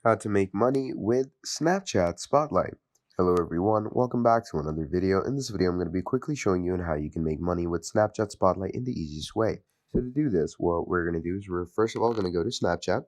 How to make money with Snapchat Spotlight. Hello everyone, welcome back to another video. In this video, I'm going to be quickly showing you on how you can make money with Snapchat Spotlight in the easiest way. So to do this, what we're going to do is we're first of all going to go to Snapchat.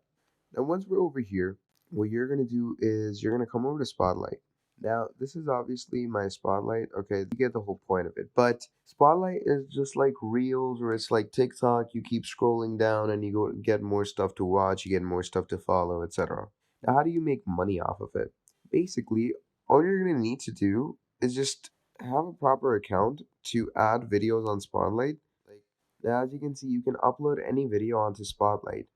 Now once we're over here, what you're going to do is you're going to come over to Spotlight. Now, this is obviously my Spotlight. Okay, you get the whole point of it. But Spotlight is just like Reels or it's like TikTok. You keep scrolling down and you go get more stuff to watch, you get more stuff to follow, etc. Now, how do you make money off of it? Basically, all you're going to need to do is just have a proper account to add videos on Spotlight. Like now, as you can see, you can upload any video onto Spotlight.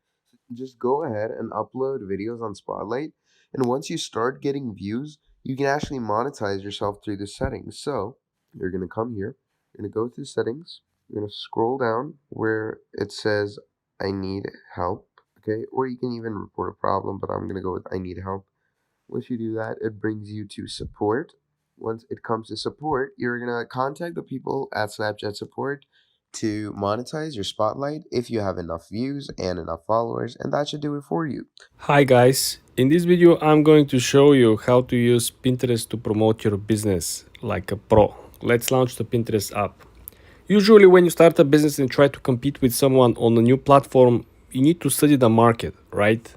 Just go ahead and upload videos on Spotlight. And once you start getting views, you can actually monetize yourself through the settings. So you're going to come here, you're going to go through settings, you're going to scroll down where it says, I need help. Okay, or you can even report a problem, but I'm going to go with I need help. Once you do that, it brings you to support. Once it comes to support, you're going to contact the people at Snapchat support to monetize your Spotlight if you have enough views and enough followers, and that should do it for you. Hi guys, in this video I'm going to show you how to use Pinterest to promote your business like a pro. Let's launch the Pinterest app. Usually when you start a business and try to compete with someone on a new platform, you need to study the market, right?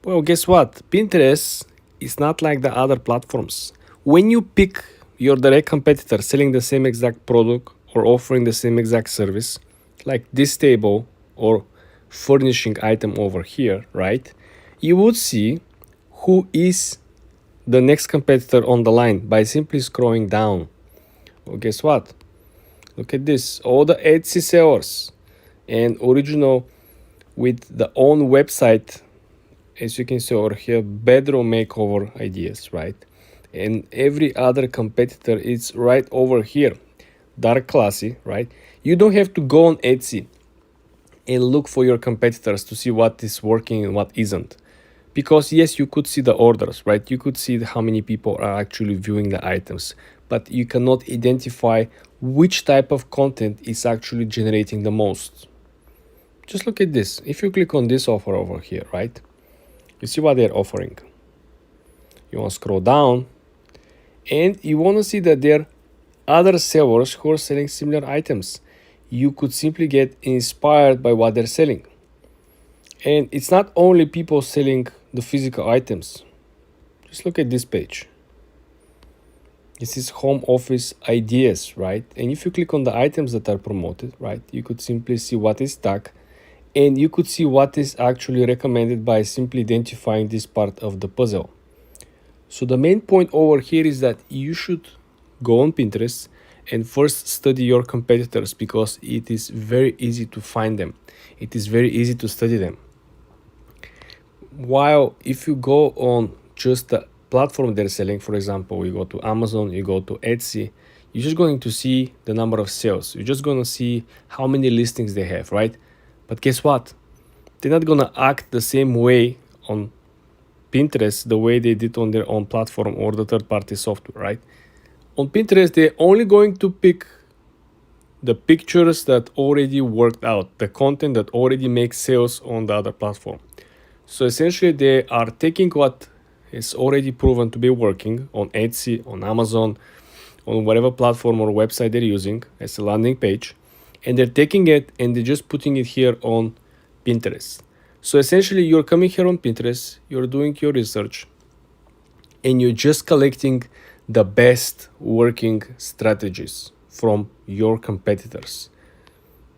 Well, guess what? Pinterest is not like the other platforms. When you pick your direct competitor selling the same exact product or offering the same exact service, like this table or furnishing item over here, right? You would see who is the next competitor on the line by simply scrolling down. Well, guess what? Look at this. All the Etsy sellers and original with the own website, as you can see over here, bedroom makeover ideas, right? And every other competitor is right over here. Dark classy, right? You don't have to go on Etsy and look for your competitors to see what is working and what isn't. Because yes, you could see the orders, right? You could see how many people are actually viewing the items, but you cannot identify which type of content is actually generating the most. Just look at this. If you click on this offer over here, right? You see what they're offering. You want to scroll down and you want to see that there are other sellers who are selling similar items. You could simply get inspired by what they're selling. And it's not only people selling the physical items. Just look at this page. This is home office ideas, right? And if you click on the items that are promoted, right, you could simply see what is stuck and you could see what is actually recommended by simply identifying this part of the puzzle. So the main point over here is that you should go on Pinterest and first study your competitors because it is very easy to find them. It is very easy to study them. While if you go on just the platform they're selling, for example, you go to Amazon, you go to Etsy, you're just going to see the number of sales. You're just going to see how many listings they have, right? But guess what? They're not going to act the same way on Pinterest the way they did on their own platform or the third-party software, right? On Pinterest, they're only going to pick the pictures that already worked out, the content that already makes sales on the other platform. So essentially, they are taking what is already proven to be working on Etsy, on Amazon, on whatever platform or website they're using as a landing page, and they're taking it and they're just putting it here on Pinterest. So essentially, you're coming here on Pinterest, you're doing your research, and you're just collecting the best working strategies from your competitors.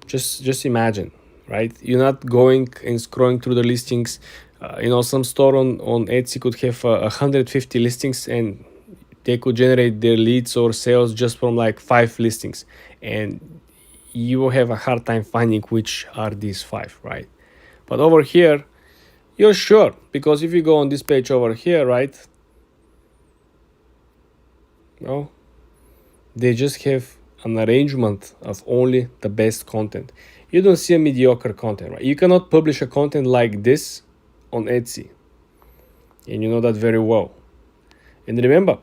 Just imagine, right? You're not going and scrolling through the listings. Some store on Etsy could have 150 listings and they could generate their leads or sales just from like 5 listings. And you will have a hard time finding which are these 5, right? But over here, you're sure, because if you go on this page over here, right? No, they just have an arrangement of only the best content. You don't see a mediocre content, right? You cannot publish a content like this on Etsy. And you know that very well. And remember,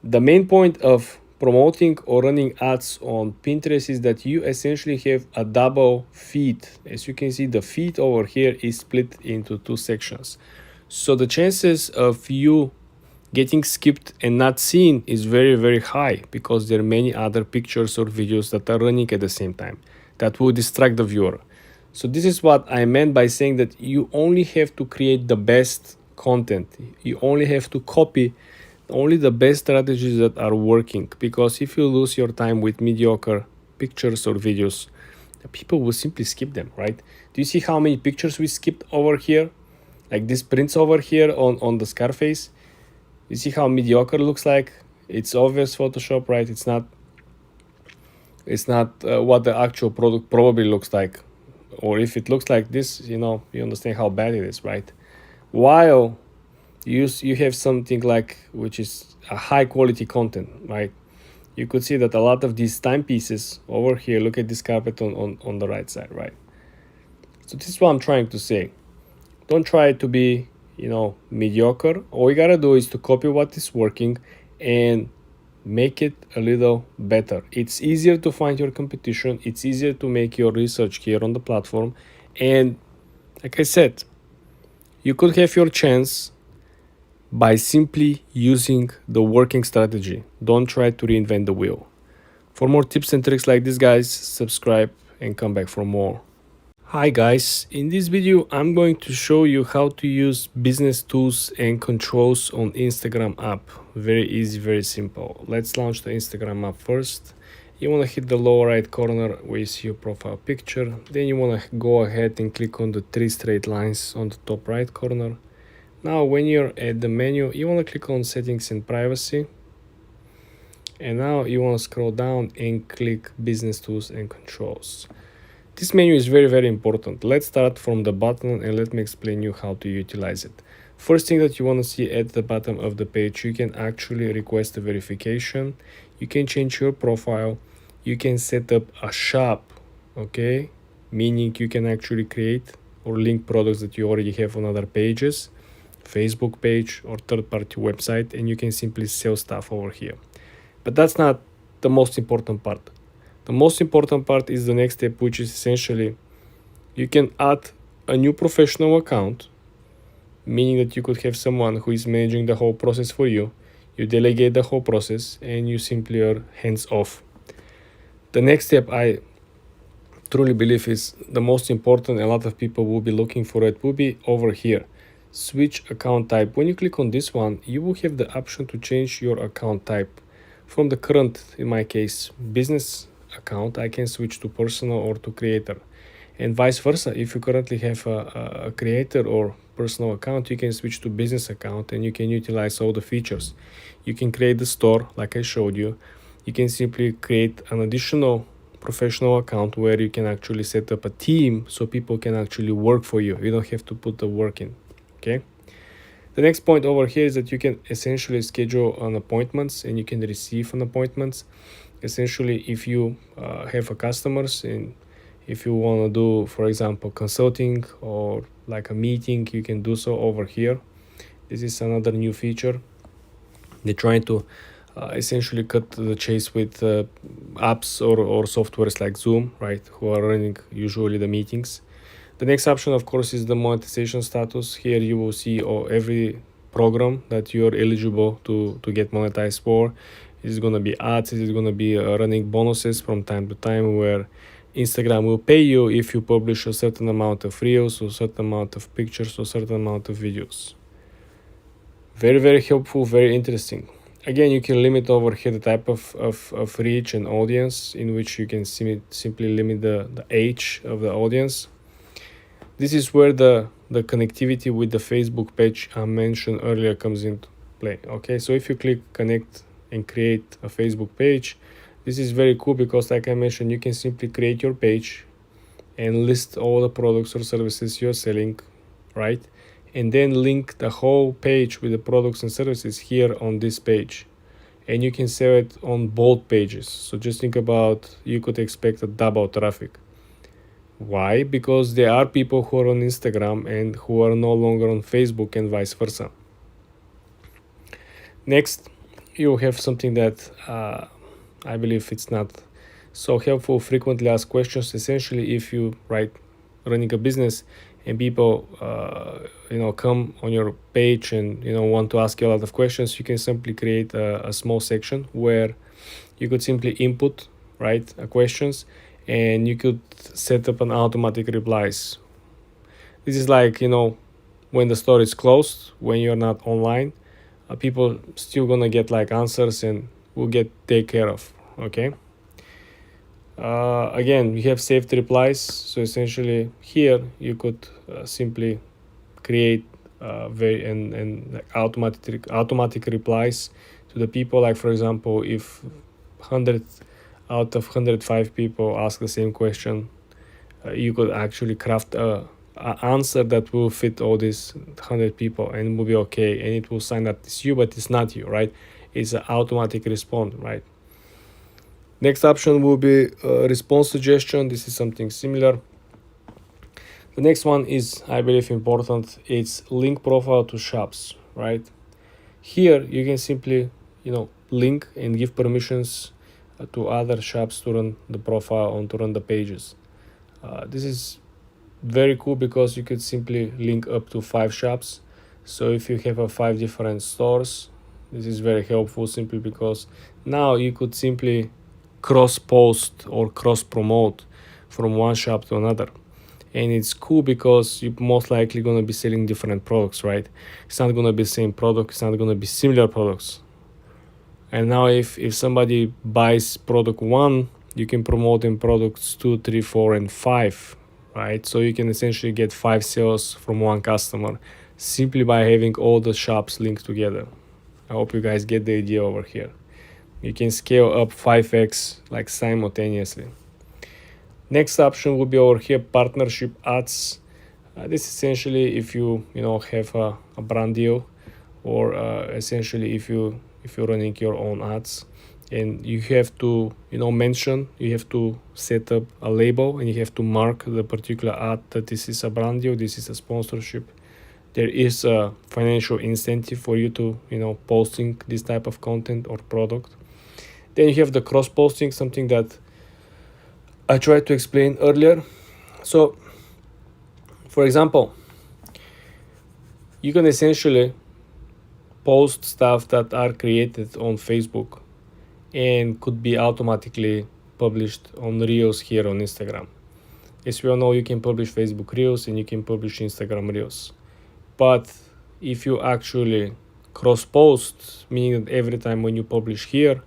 the main point of promoting or running ads on Pinterest is that you essentially have a double feed. As you can see, the feed over here is split into 2 sections. So the chances of you getting skipped and not seen is very, very high because there are many other pictures or videos that are running at the same time that will distract the viewer. So this is what I meant by saying that you only have to create the best content. You only have to copy only the best strategies that are working, because if you lose your time with mediocre pictures or videos, people will simply skip them, right? Do you see how many pictures we skipped over here? Like this prints over here on the Scarface. You see how mediocre looks like? It's obvious Photoshop, right? It's not what the actual product probably looks like. Or if it looks like this, you understand how bad it is, right? While you have something like, which is a high quality content, right? You could see that a lot of these timepieces over here, look at this carpet on the right side, right? So this is what I'm trying to say. Don't try to be, mediocre. All you gotta do is to copy what is working and make it a little better. It's easier to find your competition. It's easier to make your research here on the platform. And like I said, you could have your chance by simply using the working strategy. Don't try to reinvent the wheel. For more tips and tricks like this, guys, subscribe and come back for more. Hi guys, in this video I'm going to show you how to use business tools and controls on Instagram app. Very easy, very simple. Let's launch the Instagram app first. You want to hit the lower right corner where you see your profile picture. Then you want to go ahead and click on the 3 straight lines on the top right corner. Now when you're at the menu, you want to click on settings and privacy. And now you want to scroll down and click business tools and controls. This menu is very, very important. Let's start from the bottom and let me explain you how to utilize it. First thing that you want to see at the bottom of the page, you can actually request a verification. You can change your profile. You can set up a shop, okay? Meaning you can actually create or link products that you already have on other pages, Facebook page or third-party website, and you can simply sell stuff over here. But that's not the most important part. The most important part is the next step, which is essentially you can add a new professional account, meaning that you could have someone who is managing the whole process for you. You delegate the whole process and you simply are hands off. The next step, I truly believe, is the most important. A lot of people will be looking for it, will be over here. Switch account type. When you click on this one, you will have the option to change your account type. From the current, in my case, business account, I can switch to personal or to creator, and vice versa. If you currently have a creator or personal account, you can switch to business account and you can utilize all the features. You can create the store like I showed you. You can simply create an additional professional account where you can actually set up a team so people can actually work for you. You don't have to put the work in. Okay. The next point over here is that you can essentially schedule an appointments and you can receive an appointments. Essentially, if you have a customers and if you want to do, for example, consulting or like a meeting, you can do so over here. This is another new feature. They're trying to essentially cut the chase with apps or softwares like Zoom, right, who are running usually the meetings. The next option, of course, is the monetization status. Here you will see every program that you are eligible to get monetized for. It's going to be ads, it's going to be running bonuses from time to time where Instagram will pay you if you publish a certain amount of reels or certain amount of pictures or certain amount of videos. Very, very helpful, very interesting. Again, you can limit over here the type of reach and audience, in which you can simply limit the age of the audience. This is where the connectivity with the Facebook page I mentioned earlier comes into play. Okay, so if you click connect and create a Facebook page, this is very cool because, like I mentioned, you can simply create your page and list all the products or services you're selling, right? And then link the whole page with the products and services here on this page. And you can sell it on both pages. So just think about, you could expect a double traffic. Why? Because there are people who are on Instagram and who are no longer on Facebook and vice versa. Next, you have something that I believe it's not so helpful. Frequently asked questions. Essentially, if you running a business and people come on your page and want to ask you a lot of questions, you can simply create a small section where you could simply input questions, and you could set up an automatic replies. This is like when the store is closed, when you're not online, people still gonna get like answers and will get taken care of. Okay. Again, we have saved replies. So essentially here you could simply create like automatic replies to the people. Like for example, if 100 out of 105 people ask the same question, you could actually craft a answer that will fit all these 100 people and it will be okay, and it will sign that it's you, but it's not you, right? It's an automatic response, right? Next option will be response suggestion. This is something similar. The next one is, I believe, important. It's link profile to shops, right? Here you can simply link and give permissions to other shops to run the profile and to run the pages. This is very cool because you could simply link up to 5 shops. So if you have 5 different stores, this is very helpful, simply because now you could simply cross post or cross promote from one shop to another. And it's cool because you're most likely going to be selling different products, right? It's not going to be the same product, it's not going to be similar products. And now if somebody buys product 1, you can promote in products 2, 3, 4, and 5, right? So you can essentially get 5 sales from one customer simply by having all the shops linked together. I hope you guys get the idea over here. You can scale up 5x like simultaneously. Next option will be over here, partnership ads. This essentially if you have a brand deal, or essentially if you're running your own ads, and you have to mention, you have to set up a label and you have to mark the particular ad that this is a brand deal, this is a sponsorship. There is a financial incentive for you to posting this type of content or product. Then you have the cross posting, something that I tried to explain earlier. So for example, you can essentially post stuff that are created on Facebook and could be automatically published on Reels here on Instagram. As we all know, you can publish Facebook Reels and you can publish Instagram Reels. But if you actually cross post, meaning that every time when you publish here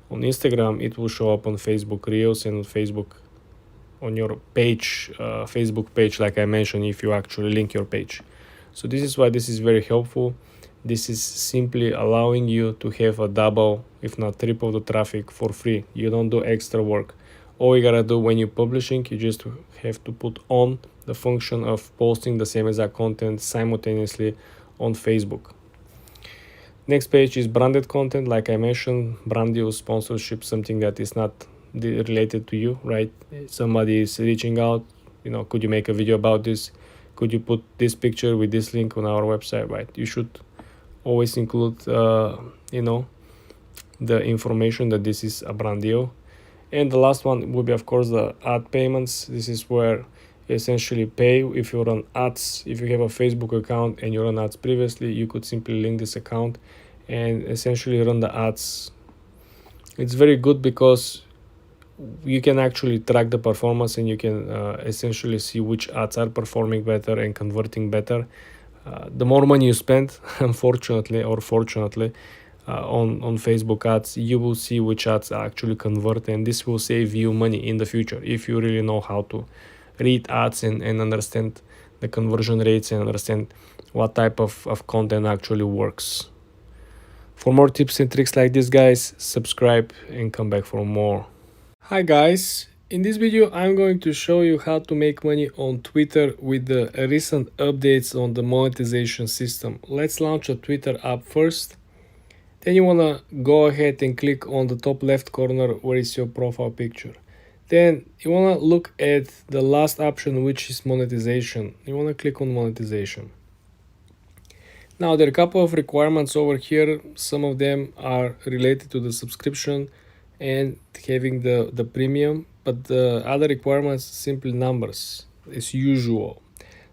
on Instagram, it will show up on Facebook Reels and on Facebook, on your page, Facebook page, like I mentioned, if you actually link your page. So this is why this is very helpful. This is simply allowing you to have a double, if not triple the traffic for free. You don't do extra work. All you gotta do when you're publishing, you just have to put on the function of posting the same exact content simultaneously on Facebook. Next page is branded content. Like I mentioned, brand deal, sponsorship, something that is not related to you, right? Somebody is reaching out, could you make a video about this? Could you put this picture with this link on our website, right? You should always include the information that this is a brand deal. And the last one will be, of course, the ad payments. This is where you essentially pay if you run ads. If you have a Facebook account and you run ads previously, you could simply link this account and essentially run the ads. It's very good because you can actually track the performance and you can essentially see which ads are performing better and converting better. The more money you spend, unfortunately or fortunately, on Facebook ads, you will see which ads actually convert, and this will save you money in the future if you really know how to read ads and understand the conversion rates and understand what type of content actually works. For more tips and tricks like this, guys, subscribe and come back for more. Hi guys, in this video I'm going to show you how to make money on Twitter with the recent updates on the monetization system. Let's launch a Twitter app first. Then you want to go ahead and click on the top left corner where is your profile picture. Then you want to look at the last option, which is monetization. You want to click on monetization. Now there are a couple of requirements over here. Some of them are related to the subscription and having the premium, but the other requirements simply numbers as usual.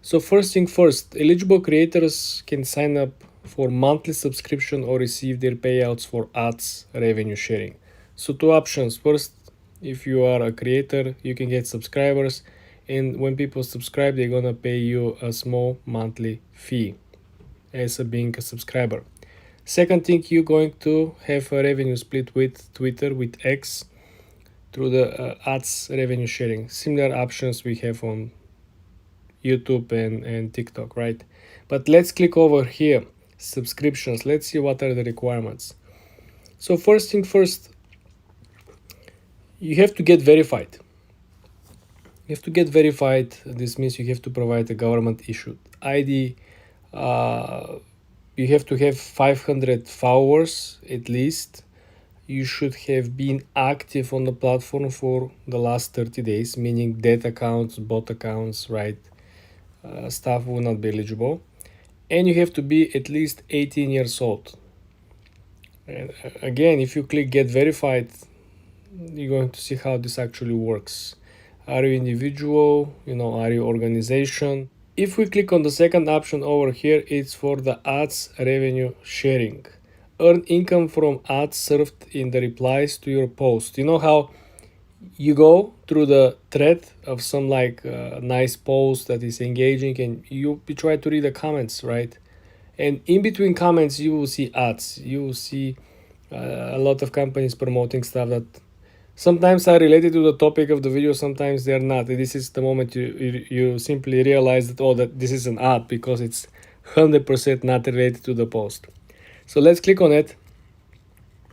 So first thing first, eligible creators can sign up for monthly subscription or receive their payouts for ads revenue sharing. So two options. First, if you are a creator, you can get subscribers, and when people subscribe, they're gonna pay you a small monthly fee as being a subscriber. Second thing, you're going to have a revenue split with Twitter, with X, through the ads revenue sharing. Similar options we have on YouTube and TikTok, right? But let's click over here, subscriptions. Let's see what are the requirements. So first thing first, you have to get verified. You have to get verified. This means you have to provide a government issued ID. You have to have 500 followers at least. You should have been active on the platform for the last 30 days, meaning dead accounts, bot accounts, right? Staff will not be eligible. And you have to be at least 18 years old. And again, if you click get verified, you're going to see how this actually works. Are you individual? Are you organization? If we click on the second option over here, it's for the ads revenue sharing. Earn income from ads served in the replies to your post. You know how you go through the thread of some nice post that is engaging, and you try to read the comments, right? And in between comments, you will see ads. You will see a lot of companies promoting stuff that sometimes are related to the topic of the video, sometimes they're not. This is the moment you simply realize that this is an ad because it's 100% not related to the post. So let's click on it.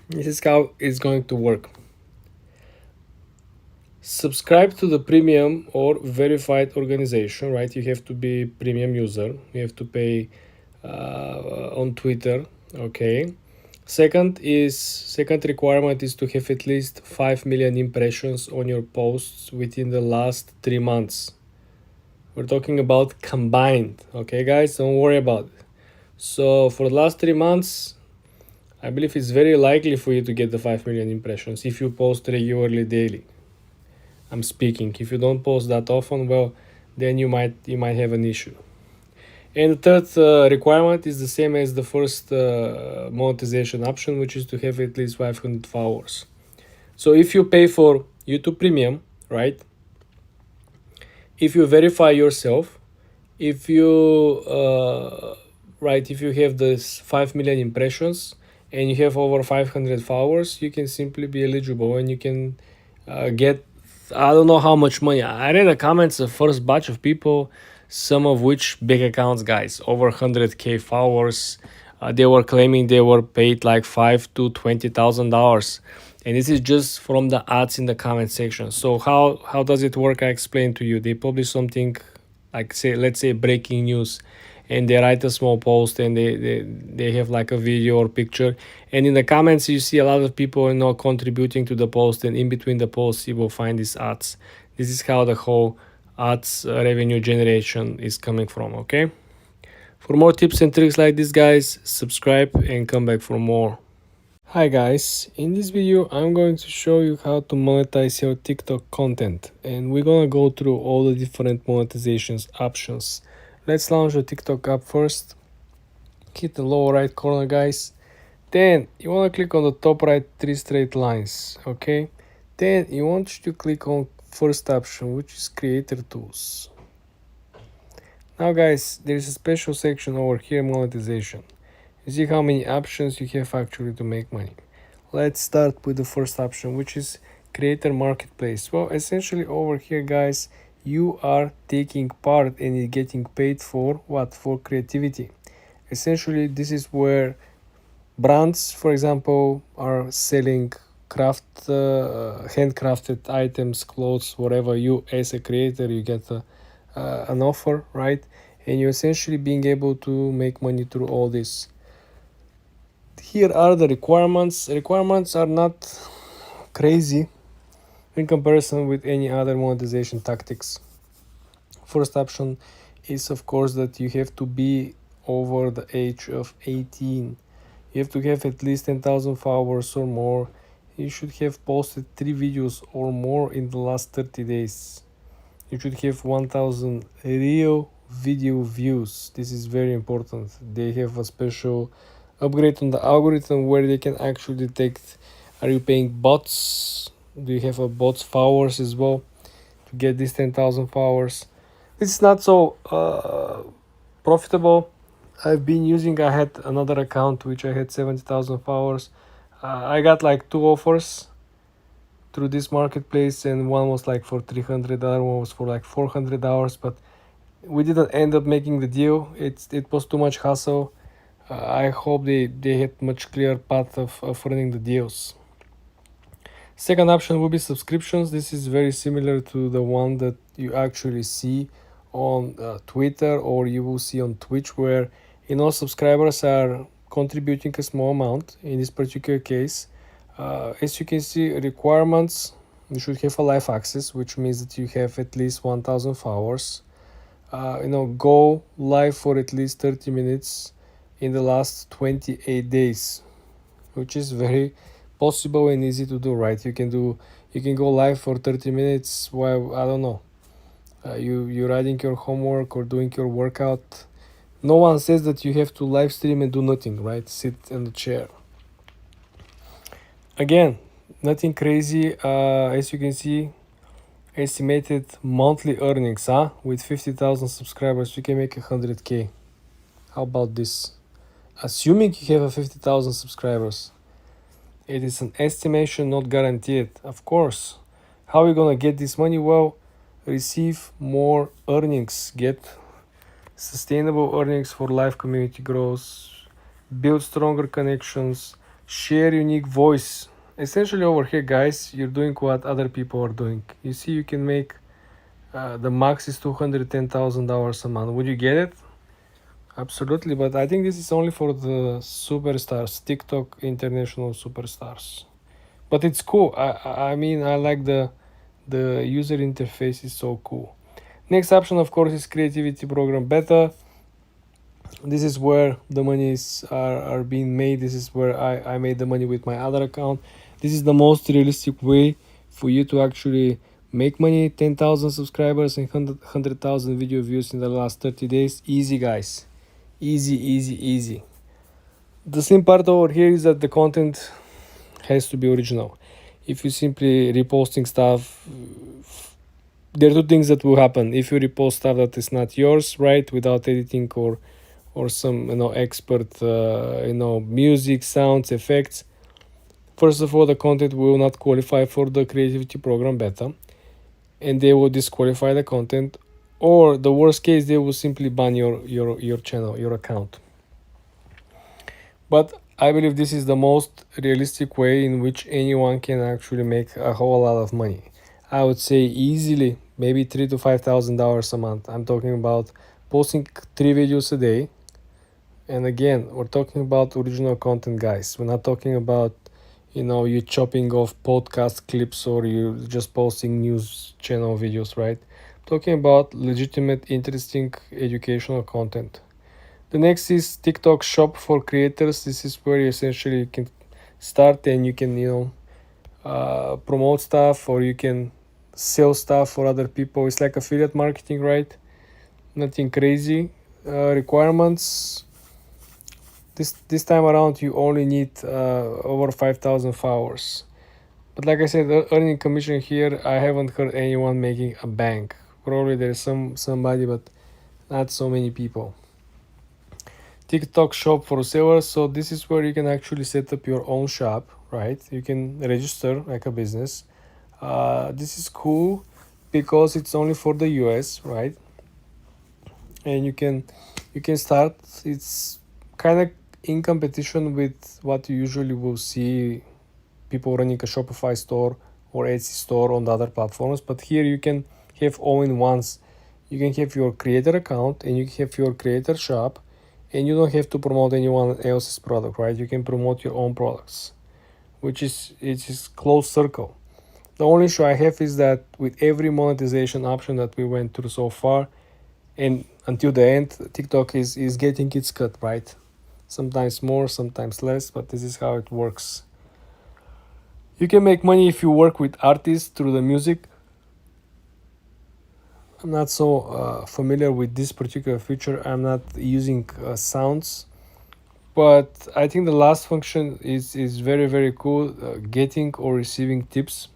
This is how it's going to work. Subscribe to the premium or verified organization, right? You have to be premium user. You have to pay on Twitter, okay? Second requirement is to have at least 5 million impressions on your posts within the last 3 months. We're talking about combined, okay guys? Don't worry about it. So for the last 3 months, I believe it's very likely for you to get the 5 million impressions if you post regularly daily. I'm speaking. If you don't post that often, well, then you might have an issue. And the third requirement is the same as the first monetization option, which is to have at least 500 followers. So if you pay for YouTube Premium, right? If you verify yourself, if you if you have this 5 million impressions and you have over 500 followers, you can simply be eligible and you can get, I don't know how much money. I read the comments of first batch of people, some of which big accounts, guys, over 100k followers. They were claiming they were paid like $5,000 to $20,000, and this is just from the ads in the comment section. So how does it work? I explained to you. They publish something like, let's say breaking news, and they write a small post and they have like a video or picture, and in the comments you see a lot of people contributing to the post, and in between the posts you will find these ads. This is how the whole ads revenue generation is coming from, okay? For more tips and tricks like this, guys, subscribe and come back for more. Hi guys, in this video I'm going to show you how to monetize your TikTok content, and we're gonna go through all the different monetizations options. Let's launch the TikTok app first. Hit the lower right corner, guys. Then you want to click on the top right 3 straight lines, okay? Then you want to click on first option, which is creator tools. Now guys, there's a special section over here, monetization. You see how many options you have actually to make money. Let's start with the first option, which is creator marketplace. Well, essentially over here, guys, you are taking part and you're getting paid for what? For creativity. Essentially, this is where brands, for example, are selling handcrafted items, clothes, whatever. You as a creator, you get an offer, right? And you're essentially being able to make money through all this. Here are the requirements. Requirements are not crazy in comparison with any other monetization tactics. First option is, of course, that you have to be over the age of 18. You have to have at least 10,000 followers or more. You should have posted 3 videos or more in the last 30 days. You should have 1,000 real video views. This is very important. They have a special upgrade on the algorithm where they can actually detect, are you paying bots, do you have a bots followers as well to get these 10,000 followers. This is not so profitable. I've been using, I had another account which I had 70,000 followers. I got like 2 offers through this marketplace, and one was like for 300, the other one was for like $400, but we didn't end up making the deal. It was too much hassle. I hope they had much clearer path of running the deals. Second option will be subscriptions. This is very similar to the one that you actually see on Twitter, or you will see on Twitch, where subscribers are contributing a small amount. In this particular case, as you can see, requirements, you should have a live access, which means that you have at least 1,000 followers. Go live for at least 30 minutes in the last 28 days, which is very possible and easy to do, right? You can go live for 30 minutes while, I don't know, you're writing your homework or doing your workout. No one says that you have to live stream and do nothing, right? Sit in the chair. Again, nothing crazy. As you can see, estimated monthly earnings, with 50,000 subscribers, you can make 100K. How about this? Assuming you have a 50,000 subscribers. It is an estimation, not guaranteed. Of course. How are you gonna get this money? Well, receive more earnings, get sustainable earnings for live community growth, build stronger connections, share unique voice. Essentially over here, guys, you're doing what other people are doing. You see, you can make the max is $210,000 a month. Would you get it? Absolutely, but I think this is only for the superstars, TikTok international superstars. But it's cool. I mean, I like the user interface is so cool. Next option, of course, is creativity program beta. This is where the monies are being made. This is where I made the money with my other account. This is the most realistic way for you to actually make money. 10,000 subscribers and 100,000 video views in the last 30 days. Easy, guys. Easy. The same part over here is that the content has to be original. If you simply reposting stuff, there are two things that will happen. If you repost stuff that is not yours, right, without editing or some expert music, sounds, effects, first of all, the content will not qualify for the creativity program beta, and they will disqualify the content, or the worst case, they will simply ban your channel, your account. But I believe this is the most realistic way in which anyone can actually make a whole lot of money. I would say easily maybe $3,000 to $5,000 a month. I'm talking about posting 3 videos a day. And again, we're talking about original content, guys. We're not talking about you chopping off podcast clips or you just posting news channel videos, right? Talking about legitimate, interesting, educational content. The next is TikTok Shop for creators. This is where you essentially can start and you can promote stuff, or you can sell stuff for other people. It's like affiliate marketing, right? Nothing crazy. Requirements. This time around you only need over 5,000 followers. But like I said, earning commission here, I haven't heard anyone making a bank. Probably there's somebody, but not so many people. TikTok Shop for sellers. So this is where you can actually set up your own shop, right? You can register like a business. This is cool because it's only for the US, right? And you can start. It's kind of in competition with what you usually will see people running a Shopify store or Etsy store on the other platforms. But here you can have all-in-ones. You can have your creator account and you can have your creator shop, and you don't have to promote anyone else's product, right? You can promote your own products, which is closed circle. The only issue I have is that with every monetization option that we went through so far, and until the end, TikTok is getting its cut, right? Sometimes more, sometimes less, but this is how it works. You can make money if you work with artists through the music. I'm not so familiar with this particular feature. I'm not using sounds, but I think the last function is very cool. Getting or receiving tips.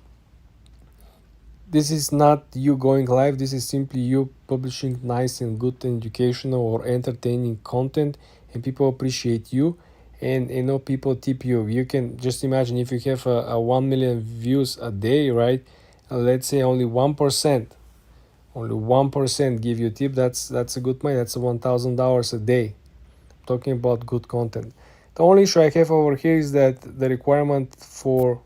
This is not you going live. This is simply you publishing nice and good educational or entertaining content, and people appreciate you, and people tip you. You can just imagine if you have a 1 million views a day, right? Let's say only 1% give you tip. That's a good money. That's $1,000 a day. Talking about good content. The only issue I have over here is that the requirement for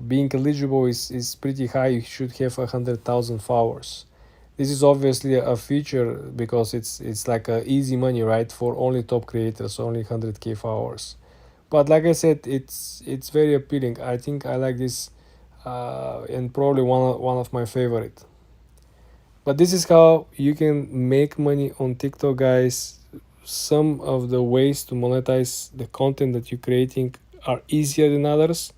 being eligible is pretty high. You should have 100,000 followers. This is obviously a feature because it's like a easy money, right, for only top creators, only 100k followers. But like I said, it's very appealing. I think I like this, and probably one of my favorite. But this is how you can make money on TikTok, guys. Some of the ways to monetize the content that you're creating are easier than others.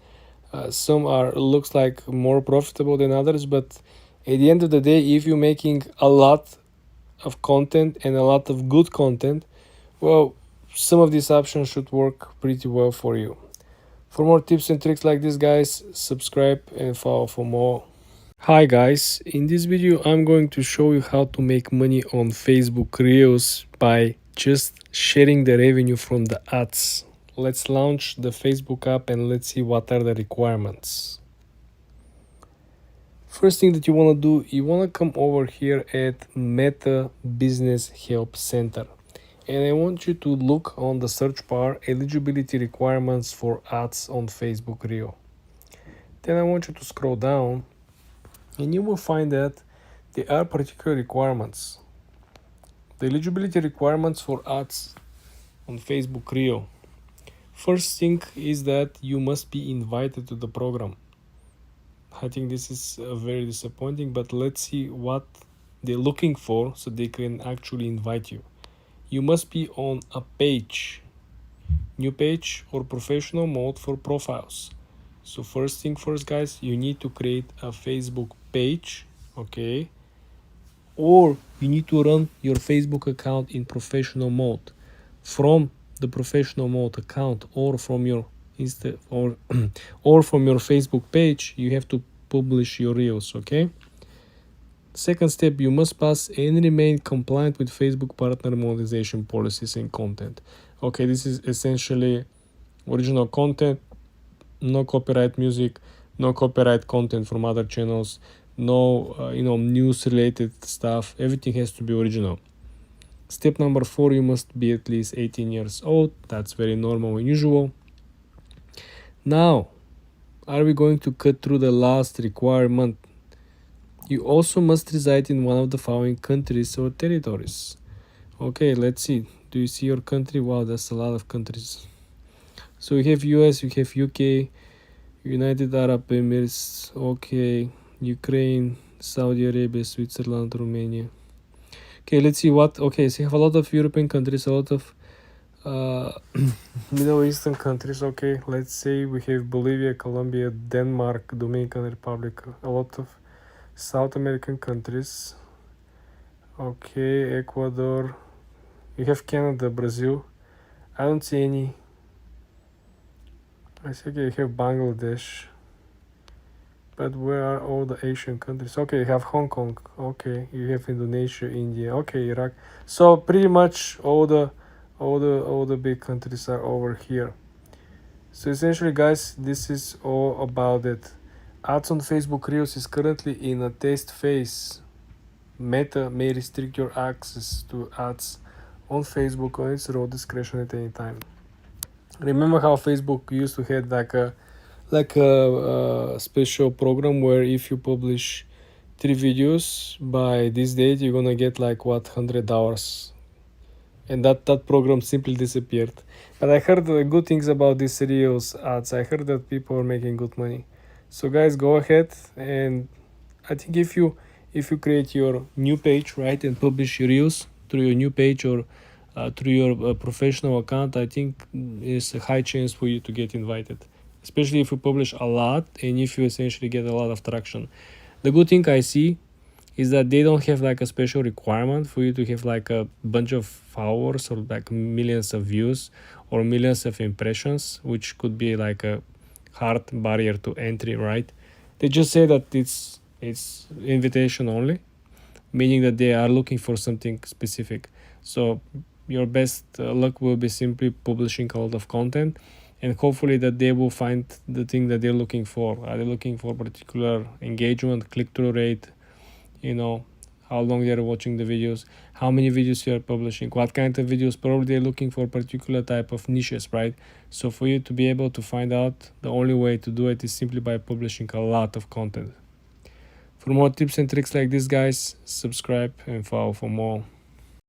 Some are looks like more profitable than others, but at the end of the day, if you're making a lot of content and a lot of good content, well, some of these options should work pretty well for you. For more tips and tricks like this, guys, subscribe and follow for more. Hi guys, in this video I'm going to show you how to make money on Facebook Reels by just sharing the revenue from the ads. Let's launch the Facebook app and let's see what are the requirements. First thing that you want to do, you want to come over here at Meta Business Help Center. And I want you to look on the search bar, eligibility requirements for ads on Facebook Reel. Then I want you to scroll down and you will find that there are particular requirements. The eligibility requirements for ads on Facebook Reel. First thing is that you must be invited to the program. I think this is very disappointing, but let's see what they're looking for so they can actually invite you. You must be on a page, new page or professional mode for profiles. So first thing first, guys, you need to create a Facebook page, okay? Or you need to run your Facebook account in professional mode. From the professional mode account or from your or from your Facebook page, you have to publish your reels, okay? Second step, you must pass and remain compliant with Facebook partner monetization policies and content. Okay, this is essentially original content, no copyright music, no copyright content from other channels, no news related stuff. Everything has to be original. Step number 4, you must be at least 18 years old. That's very normal and usual. Now, are we going to cut through the last requirement? You also must reside in one of the following countries or territories. Okay, let's see. Do you see your country? Wow, that's a lot of countries. So you have US, you have UK, United Arab Emirates, okay, Ukraine, Saudi Arabia, Switzerland, Romania. Okay, let's see what. Okay, so you have a lot of European countries, a lot of Middle Eastern countries. Okay, let's say we have Bolivia, Colombia, Denmark, Dominican Republic, a lot of South American countries. Okay, Ecuador. You have Canada, Brazil. I don't see any. I see, okay, you have Bangladesh. But where are all the Asian countries? Okay, you have Hong Kong. Okay, you have Indonesia, India. Okay, Iraq. So pretty much all the big countries are over here. So essentially, guys, this is all about it. Ads on Facebook Reels is currently in a test phase. Meta may restrict your access to ads on Facebook on its raw discretion at any time. Remember how Facebook used to have like a special program where if you publish 3 videos by this date, you're gonna get like what, $100, and that program simply disappeared. But I heard good things about these Reels ads. I heard that people are making good money. So guys, go ahead, and I think if you create your new page, right, and publish your Reels through your new page or through your professional account, I think there's a high chance for you to get invited, especially if you publish a lot and if you essentially get a lot of traction. The good thing I see is that they don't have like a special requirement for you to have like a bunch of followers or like millions of views or millions of impressions, which could be like a hard barrier to entry, right? They just say that it's invitation only, meaning that they are looking for something specific. So your best luck will be simply publishing a lot of content, and hopefully that they will find the thing that they're looking for. Are they looking for particular engagement, click-through rate, how long they're watching the videos, how many videos you are publishing, what kind of videos? Probably they're looking for particular type of niches, right? So for you to be able to find out, the only way to do it is simply by publishing a lot of content. For more tips and tricks like this, guys, subscribe and follow for more.